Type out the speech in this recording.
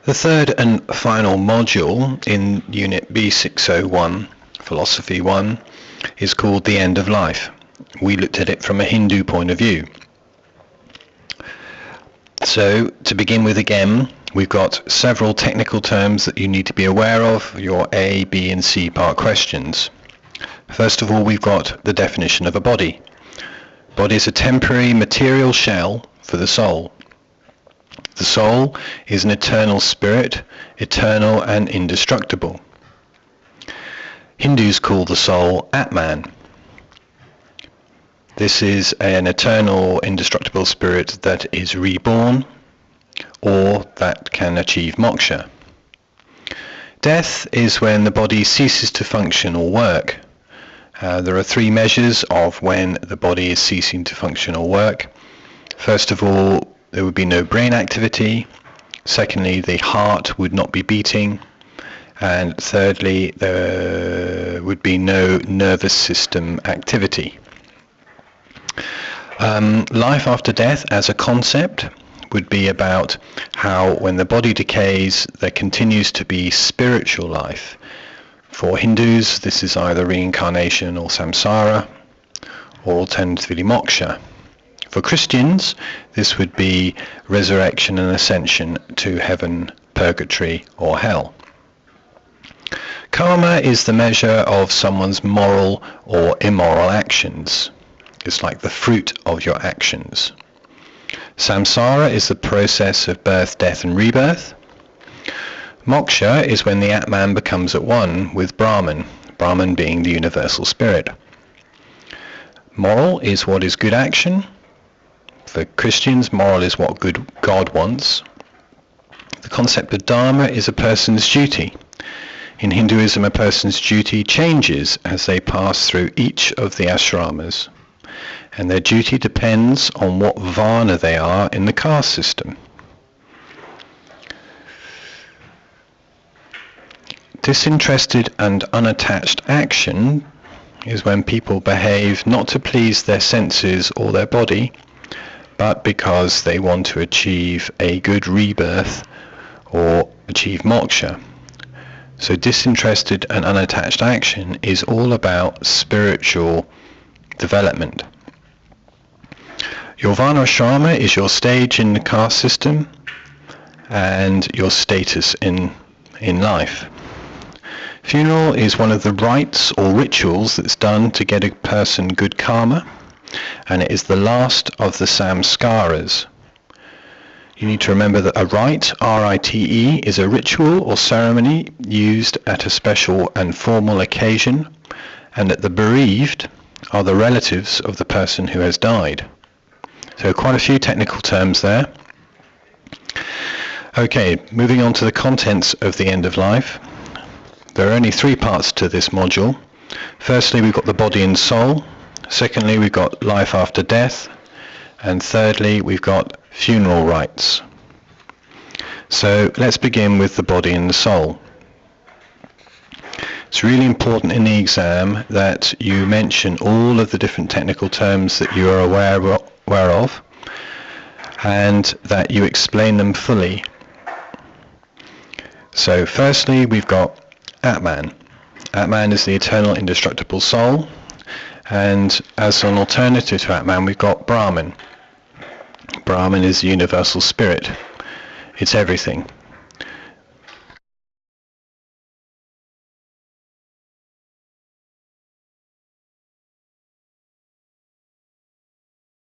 The third and final module in Unit B601, Philosophy 1, is called The End of Life. We looked at it from a Hindu point of view. So, to begin with again, we've got several technical terms that you need to be aware of, your A, B and C part questions. First of all, we've got the definition of a body. Body is a temporary material shell for the soul. The soul is an eternal spirit, eternal and indestructible. Hindus call the soul Atman. This is an eternal, indestructible spirit that is reborn or that can achieve moksha. Death is when the body ceases to function or work. There are three measures of when the body is ceasing to function or work. First of all, there would be no brain activity. Secondly, the heart would not be beating. And thirdly, there would be no nervous system activity. Life after death as a concept would be about how when the body decays, there continues to be spiritual life. For Hindus, this is either reincarnation or samsara, or alternatively moksha. For Christians, this would be resurrection and ascension to heaven, purgatory or hell. Karma is the measure of someone's moral or immoral actions. It's like the fruit of your actions. Samsara is the process of birth, death and rebirth. Moksha is when the Atman becomes at one with Brahman, Brahman being the universal spirit. Moral is what is good action. For Christians, moral is what good God wants. The concept of dharma is a person's duty. In Hinduism, a person's duty changes as they pass through each of the ashramas, and their duty depends on what varna they are in the caste system. Disinterested and unattached action is when people behave not to please their senses or their body, but because they want to achieve a good rebirth or achieve moksha. So disinterested and unattached action is all about spiritual development. Your varnashrama is your stage in the caste system and your status in life. Funeral is one of the rites or rituals that's done to get a person good karma, and it is the last of the samskaras. You need to remember that a rite, R-I-T-E, is a ritual or ceremony used at a special and formal occasion, and that the bereaved are the relatives of the person who has died. So quite a few technical terms there. Okay, moving on to the contents of the end of life. There are only three parts to this module. Firstly, we've got the body and soul. Secondly, we've got life after death. And thirdly, we've got funeral rites. So let's begin with the body and the soul. It's really important in the exam that you mention all of the different technical terms that you are aware of, and that you explain them fully. So firstly, we've got Atman. Atman is the eternal indestructible soul, and as an alternative to Atman, we've got Brahman. Brahman is the universal spirit. It's everything.